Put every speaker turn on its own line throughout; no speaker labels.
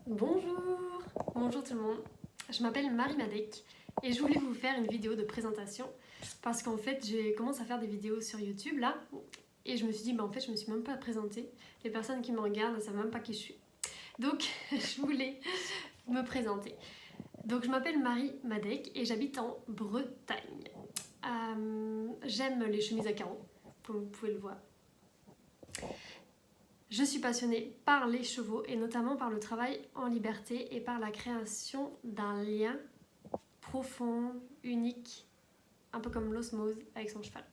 Bonjour, bonjour tout le monde, je m'appelle Marie Madec et je voulais vous faire une vidéo de présentation parce qu'en fait j'ai commencé à faire des vidéos sur YouTube là et je me suis dit en fait je me suis même pas présentée, les personnes qui me regardent ne savent même pas qui je suis. Donc je voulais me présenter. Donc je m'appelle Marie Madec et j'habite en Bretagne. J'aime les chemises à carreaux, comme vous pouvez le voir. Je suis passionnée par les chevaux et notamment par le travail en liberté et par la création d'un lien profond, unique, un peu comme l'osmose avec son cheval.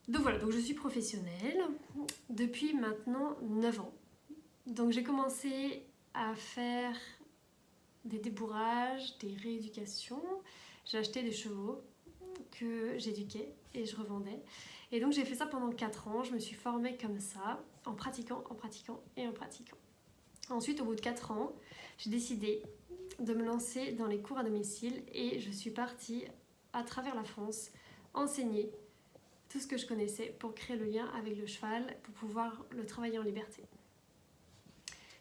Donc voilà, donc je suis professionnelle depuis maintenant 9 ans. Donc j'ai commencé à faire des débourrages, des rééducations. J'ai acheté des chevaux que j'éduquais et je revendais. Et donc j'ai fait ça pendant 4 ans, je me suis formée comme ça, en pratiquant, en pratiquant et en pratiquant. Ensuite, au bout de 4 ans, j'ai décidé de me lancer dans les cours à domicile et je suis partie à travers la France enseigner tout ce que je connaissais pour créer le lien avec le cheval, pour pouvoir le travailler en liberté.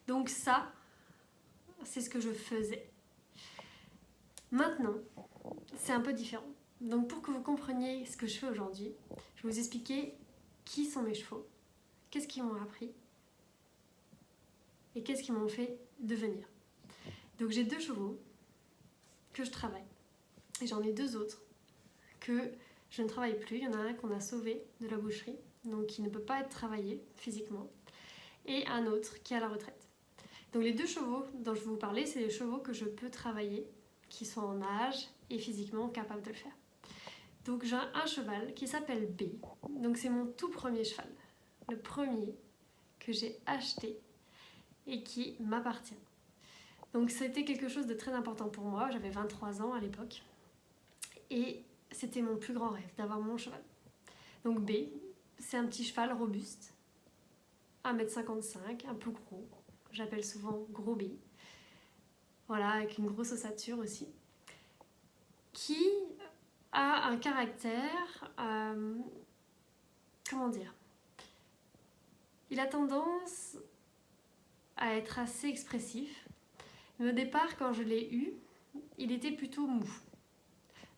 Donc ça, c'est ce que je faisais. Maintenant, c'est un peu différent. Donc pour que vous compreniez ce que je fais aujourd'hui, je vais vous expliquer qui sont mes chevaux, qu'est-ce qu'ils m'ont appris et qu'est-ce qu'ils m'ont fait devenir. Donc j'ai 2 chevaux que je travaille et j'en ai 2 autres que je ne travaille plus. Il y en a un qu'on a sauvé de la boucherie, donc qui ne peut pas être travaillé physiquement, et un autre qui est à la retraite. Donc les 2 chevaux dont je vais vous parler, c'est les chevaux que je peux travailler, qui sont en âge et physiquement capables de le faire. Donc j'ai un cheval qui s'appelle B, donc c'est mon tout premier cheval, le premier que j'ai acheté et qui m'appartient. Donc c'était quelque chose de très important pour moi, j'avais 23 ans à l'époque, et c'était mon plus grand rêve d'avoir mon cheval. Donc B, c'est un petit cheval robuste, 1,55 m, un peu gros, j'appelle souvent gros B, voilà, avec une grosse ossature aussi, qui a un caractère, comment dire, il a tendance à être assez expressif, mais au départ quand je l'ai eu, il était plutôt mou.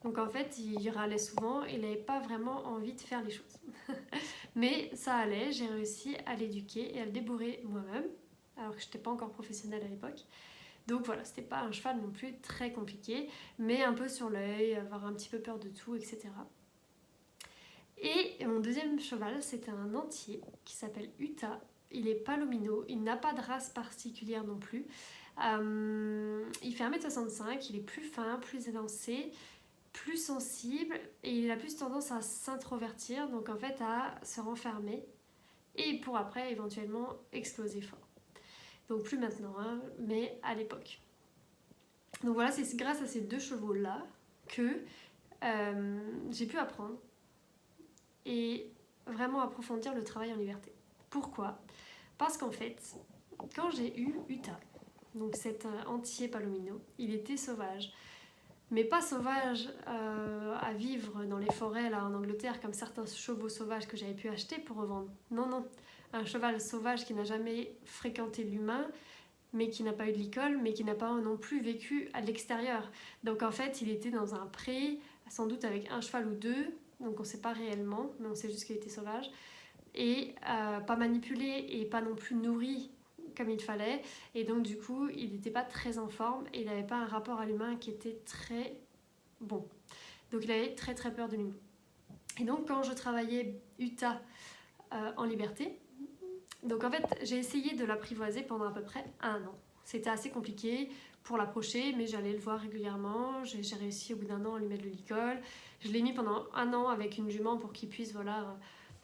Donc en fait, il râlait souvent, il n'avait pas vraiment envie de faire les choses. Mais ça allait, j'ai réussi à l'éduquer et à le débourrer moi-même, alors que je n'étais pas encore professionnelle à l'époque. Donc voilà, c'était pas un cheval non plus très compliqué, mais un peu sur l'œil, avoir un petit peu peur de tout, etc. Et mon deuxième cheval, c'était un entier qui s'appelle Uta. Il est palomino, il n'a pas de race particulière non plus. Il fait 1,65 m, il est plus fin, plus élancé, plus sensible et il a plus tendance à s'introvertir, donc en fait à se renfermer et pour après éventuellement exploser fort. Donc plus maintenant, hein, mais à l'époque. Donc voilà, c'est grâce à ces 2 chevaux-là que j'ai pu apprendre et vraiment approfondir le travail en liberté. Pourquoi ? Parce qu'en fait, quand j'ai eu Uta, donc cet entier palomino, il était sauvage. Mais pas sauvage à vivre dans les forêts là en Angleterre comme certains chevaux sauvages que j'avais pu acheter pour revendre. Non, non, un cheval sauvage qui n'a jamais fréquenté l'humain, mais qui n'a pas eu de l'école, mais qui n'a pas non plus vécu à l'extérieur. Donc en fait, il était dans un pré, sans doute avec un cheval ou 2, donc on ne sait pas réellement, mais on sait juste qu'il était sauvage, et pas manipulé et pas non plus nourri comme il fallait, et donc du coup il n'était pas très en forme et il n'avait pas un rapport à l'humain qui était très bon, donc il avait très très peur de l'humain. Et donc quand je travaillais Uta en liberté, donc en fait j'ai essayé de l'apprivoiser pendant à peu près 1 an. C'était assez compliqué pour l'approcher, mais j'allais le voir régulièrement. J'ai réussi au bout d'1 an à lui mettre de l'icole. Je l'ai mis pendant 1 an avec une jument pour qu'il puisse voilà,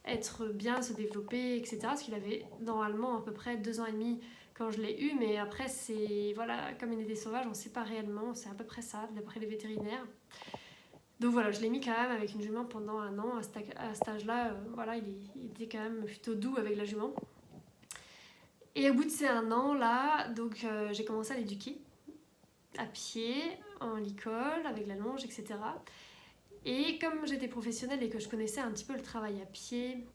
être bien, se développer, etc. Parce qu'il avait normalement à peu près 2 ans et demi quand je l'ai eu, mais après c'est voilà, comme il était sauvage, on ne sait pas réellement, c'est à peu près ça, d'après les vétérinaires. Donc voilà, je l'ai mis quand même avec une jument pendant 1 an. À cet âge-là, voilà, il était quand même plutôt doux avec la jument. Et au bout de ces 1 an là, donc j'ai commencé à l'éduquer à pied, en licol, avec la longe, etc. Et comme j'étais professionnelle et que je connaissais un petit peu le travail à pied,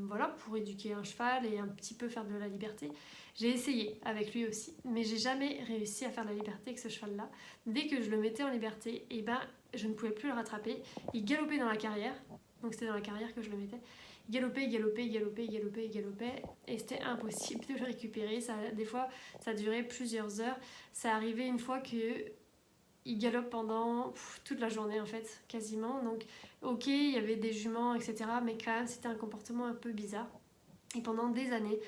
voilà, pour éduquer un cheval et un petit peu faire de la liberté. J'ai essayé avec lui aussi, mais j'ai jamais réussi à faire de la liberté avec ce cheval-là. Dès que je le mettais en liberté, et ben, je ne pouvais plus le rattraper. Il galopait dans la carrière, donc c'était dans la carrière que je le mettais. Il galopait, il galopait, il galopait, il galopait, il galopait, et c'était impossible de le récupérer. Des fois, ça durait plusieurs heures. Ça arrivait une fois que il galope pendant toute la journée en fait, quasiment. Donc ok, il y avait des juments, etc. Mais quand même, c'était un comportement un peu bizarre. Et pendant des années,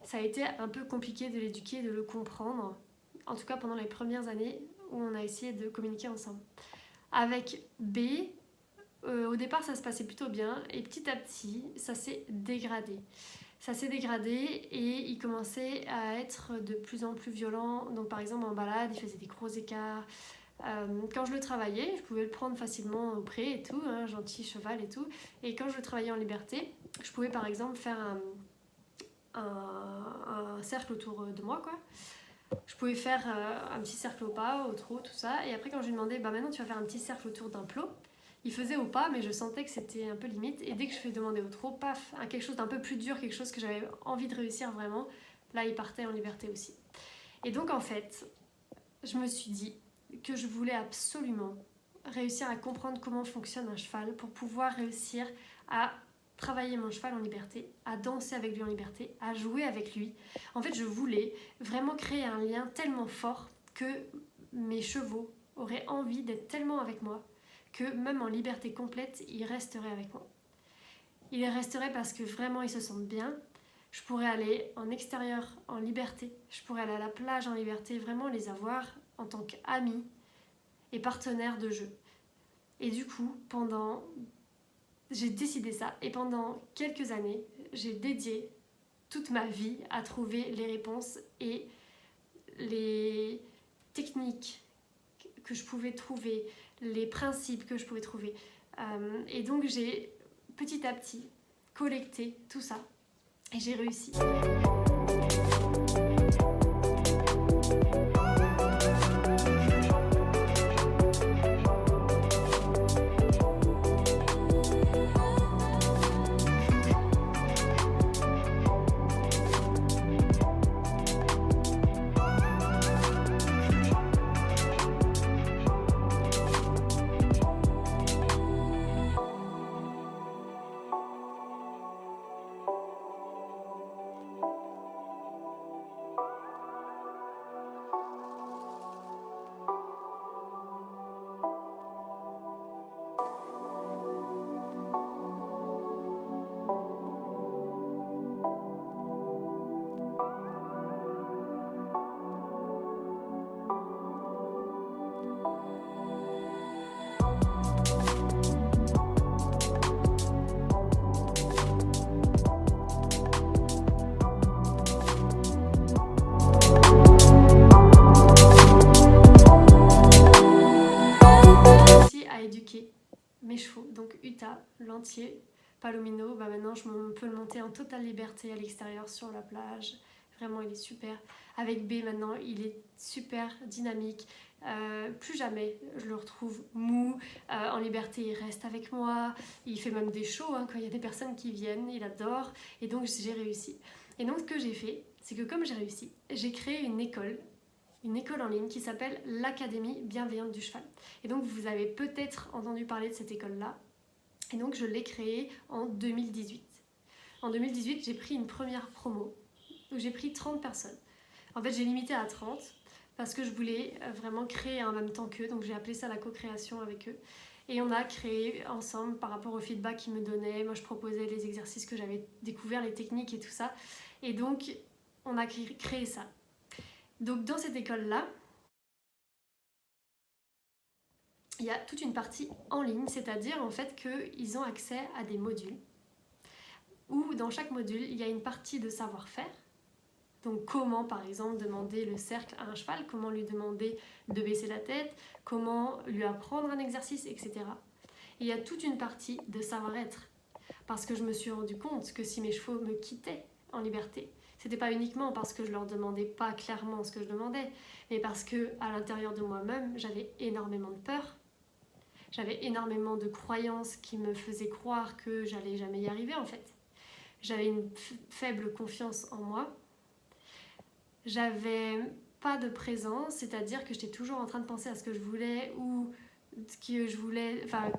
ça a été un peu compliqué de l'éduquer, de le comprendre. En tout cas, pendant les premières années où on a essayé de communiquer ensemble. Avec B, au départ, ça se passait plutôt bien. Et petit à petit, ça s'est dégradé. Ça s'est dégradé et il commençait à être de plus en plus violent. Donc par exemple, en balade, il faisait des gros écarts. Quand je le travaillais, je pouvais le prendre facilement au pré et tout, hein, gentil cheval et tout. Et quand je le travaillais en liberté, je pouvais par exemple faire un cercle autour de moi, quoi. Je pouvais faire un petit cercle au pas, au trot, tout ça. Et après, quand je lui demandais, bah maintenant tu vas faire un petit cercle autour d'un plot, il faisait au pas, mais je sentais que c'était un peu limite. Et dès que je lui demandais au trot, paf, quelque chose d'un peu plus dur, quelque chose que j'avais envie de réussir vraiment, là il partait en liberté aussi. Et donc en fait, je me suis dit que je voulais absolument réussir à comprendre comment fonctionne un cheval pour pouvoir réussir à travailler mon cheval en liberté, à danser avec lui en liberté, à jouer avec lui. En fait, je voulais vraiment créer un lien tellement fort que mes chevaux auraient envie d'être tellement avec moi que même en liberté complète, ils resteraient avec moi. Ils resteraient parce que vraiment ils se sentent bien. Je pourrais aller en extérieur en liberté, je pourrais aller à la plage en liberté, vraiment les avoir en tant qu'amis et partenaires de jeu. Et du coup, j'ai décidé ça et pendant quelques années, j'ai dédié toute ma vie à trouver les réponses et les techniques que je pouvais trouver, les principes que je pouvais trouver. Et donc j'ai petit à petit collecté tout ça et j'ai réussi. Mes chevaux, donc Uta, l'entier, Palomino, bah maintenant on peut le monter en totale liberté à l'extérieur sur la plage, vraiment il est super. Avec B maintenant il est super dynamique, plus jamais je le retrouve mou, en liberté il reste avec moi, il fait même des shows hein, quand il y a des personnes qui viennent, il adore et donc j'ai réussi. Et donc ce que j'ai fait, c'est que comme j'ai réussi, j'ai créé une école en ligne qui s'appelle l'Académie bienveillante du cheval. Et donc vous avez peut-être entendu parler de cette école-là. Et donc je l'ai créée en 2018. En 2018, j'ai pris une première promo où j'ai pris 30 personnes. En fait, j'ai limité à 30 parce que je voulais vraiment créer en même temps qu'eux. Donc j'ai appelé ça la co-création avec eux. Et on a créé ensemble par rapport au feedback qu'ils me donnaient. Moi, je proposais les exercices que j'avais découverts, les techniques et tout ça. Et donc, on a créé ça. Donc dans cette école-là, il y a toute une partie en ligne, c'est-à-dire en fait qu'ils ont accès à des modules où dans chaque module, il y a une partie de savoir-faire. Donc comment par exemple demander le cercle à un cheval, comment lui demander de baisser la tête, comment lui apprendre un exercice, etc. Et il y a toute une partie de savoir-être. Parce que je me suis rendu compte que si mes chevaux me quittaient en liberté, c'était pas uniquement parce que je leur demandais pas clairement ce que je demandais, mais parce que à l'intérieur de moi-même, j'avais énormément de peur. J'avais énormément de croyances qui me faisaient croire que j'allais jamais y arriver en fait. j'avais une faible confiance en moi, j'avais pas de présence, c'est-à-dire que j'étais toujours en train de penser à ce que je voulais ou ce que je voulais, enfin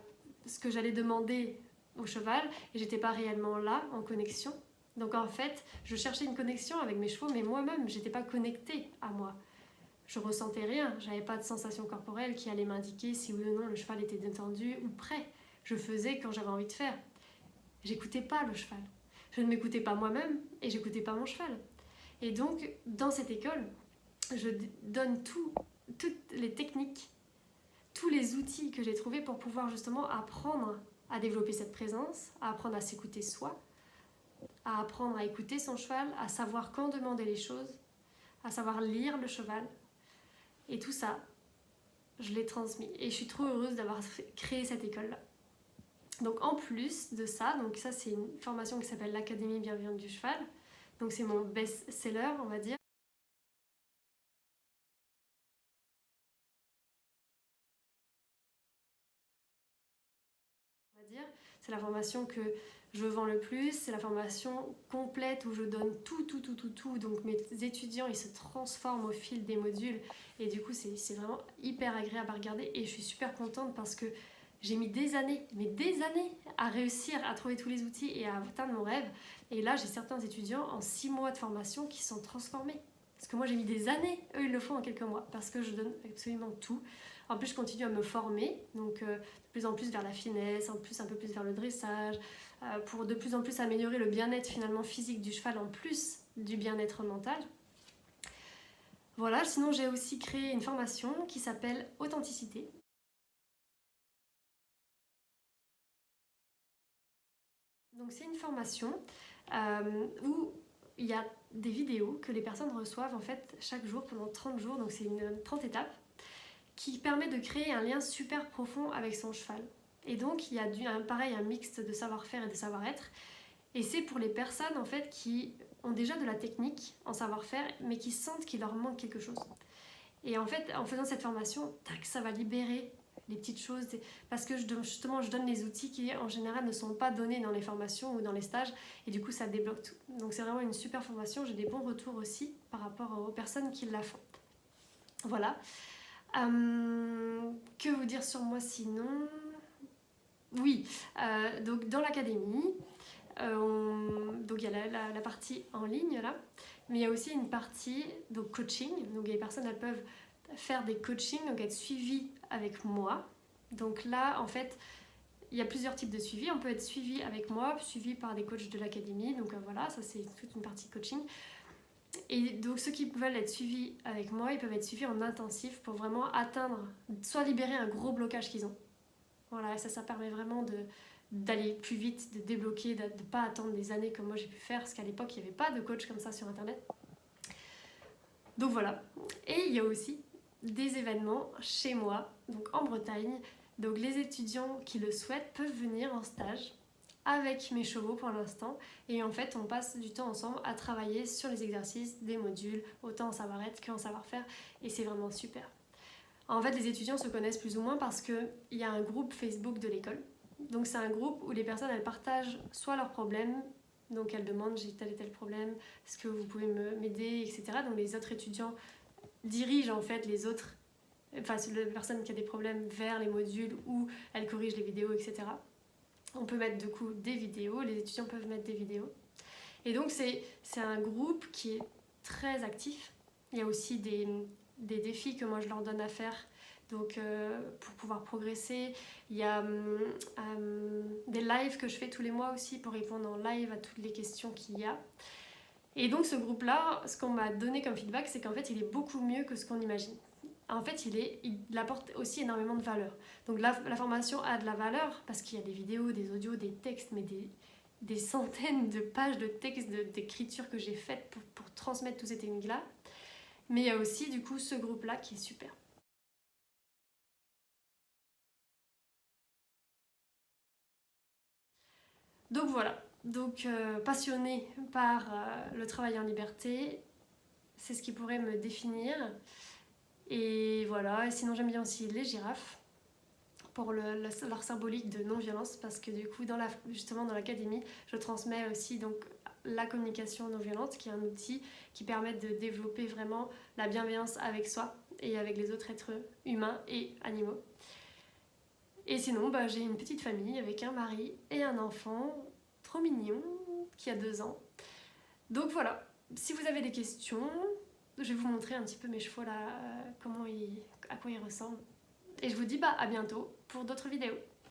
ce que j'allais demander au cheval et j'étais pas réellement là en connexion. Donc en fait, je cherchais une connexion avec mes chevaux, mais moi-même, j'étais pas connectée à moi. Je ressentais rien, j'avais pas de sensation corporelle qui allait m'indiquer si oui ou non le cheval était détendu ou prêt. Je faisais quand j'avais envie de faire. J'écoutais pas le cheval. Je ne m'écoutais pas moi-même et j'écoutais pas mon cheval. Et donc, dans cette école, je donne toutes les techniques, tous les outils que j'ai trouvés pour pouvoir justement apprendre à développer cette présence, à apprendre à s'écouter soi, à apprendre à écouter son cheval, à savoir quand demander les choses, à savoir lire le cheval. Et tout ça, je l'ai transmis. Et je suis trop heureuse d'avoir créé cette école-là. Donc en plus de ça, donc ça c'est une formation qui s'appelle l'Académie bienveillante du cheval. Donc c'est mon best-seller, on va dire. C'est la formation que je vends le plus, c'est la formation complète où je donne tout. Donc mes étudiants, ils se transforment au fil des modules et du coup c'est vraiment hyper agréable à regarder et je suis super contente parce que j'ai mis des années à réussir à trouver tous les outils et à atteindre mon rêve. Et là, j'ai certains étudiants en 6 mois de formation qui sont transformés. Parce que moi, j'ai mis des années, eux, ils le font en quelques mois parce que je donne absolument tout. En plus, je continue à me former, donc de plus en plus vers la finesse, en plus un peu plus vers le dressage, pour de plus en plus améliorer le bien-être finalement physique du cheval en plus du bien-être mental. Voilà, sinon j'ai aussi créé une formation qui s'appelle Authenticité. Donc c'est une formation où il y a des vidéos que les personnes reçoivent en fait chaque jour pendant 30 jours, donc c'est une 30 étapes, qui permet de créer un lien super profond avec son cheval. Et donc il y a pareil un mixte de savoir-faire et de savoir-être. Et c'est pour les personnes en fait qui ont déjà de la technique en savoir-faire, mais qui sentent qu'il leur manque quelque chose. Et en fait, en faisant cette formation, tac, ça va libérer les petites choses. Parce que justement, je donne les outils qui en général ne sont pas donnés dans les formations ou dans les stages. Et du coup, ça débloque tout. Donc c'est vraiment une super formation. J'ai des bons retours aussi par rapport aux personnes qui la font. Voilà. Que vous dire sur moi sinon? Oui, donc dans l'académie, donc il y a la partie en ligne là, mais il y a aussi une partie donc coaching. Donc les personnes elles peuvent faire des coachings, donc être suivies avec moi. Donc là en fait il y a plusieurs types de suivi. On peut être suivi avec moi, suivi par des coachs de l'académie. Donc voilà, ça c'est toute une partie coaching. Et donc ceux qui veulent être suivis avec moi, ils peuvent être suivis en intensif pour vraiment atteindre, soit libérer un gros blocage qu'ils ont. Voilà, et ça permet vraiment d'aller plus vite, de débloquer, de ne pas attendre des années comme moi j'ai pu faire, parce qu'à l'époque il n'y avait pas de coach comme ça sur internet. Donc voilà. Et il y a aussi des événements chez moi, donc en Bretagne. Donc les étudiants qui le souhaitent peuvent venir en stage avec mes chevaux pour l'instant. Et en fait, on passe du temps ensemble à travailler sur les exercices, des modules, autant en savoir-être qu'en savoir-faire. Et c'est vraiment super. En fait, les étudiants se connaissent plus ou moins parce qu'il y a un groupe Facebook de l'école. Donc c'est un groupe où les personnes, elles partagent soit leurs problèmes, donc elles demandent j'ai tel et tel problème, est-ce que vous pouvez m'aider, etc. Donc les autres étudiants dirigent en fait les autres, enfin la personne qui a des problèmes vers les modules où elles corrigent les vidéos, etc. On peut mettre du coup des vidéos, les étudiants peuvent mettre des vidéos. Et donc c'est un groupe qui est très actif. Il y a aussi des défis que moi je leur donne à faire donc pour pouvoir progresser. Il y a des lives que je fais tous les mois aussi pour répondre en live à toutes les questions qu'il y a. Et donc ce groupe là, ce qu'on m'a donné comme feedback, c'est qu'en fait il est beaucoup mieux que ce qu'on imagine. En fait il apporte aussi énormément de valeur. Donc la formation a de la valeur parce qu'il y a des vidéos, des audios, des textes, mais des centaines de pages de textes, d'écriture que j'ai faites pour transmettre toutes ces techniques là. Mais il y a aussi du coup ce groupe là qui est super. Donc voilà, donc passionnée par le travail en liberté, c'est ce qui pourrait me définir. Et voilà, et sinon j'aime bien aussi les girafes, pour leur symbolique de non-violence, parce que du coup justement dans l'académie je transmets aussi donc la communication non violente, qui est un outil qui permet de développer vraiment la bienveillance avec soi et avec les autres êtres humains et animaux. Et sinon j'ai une petite famille avec un mari et un enfant trop mignon qui a 2 ans. Donc voilà, si vous avez des questions, je vais vous montrer un petit peu mes chevaux là, à quoi ils ressemblent. Et je vous dis à bientôt pour d'autres vidéos.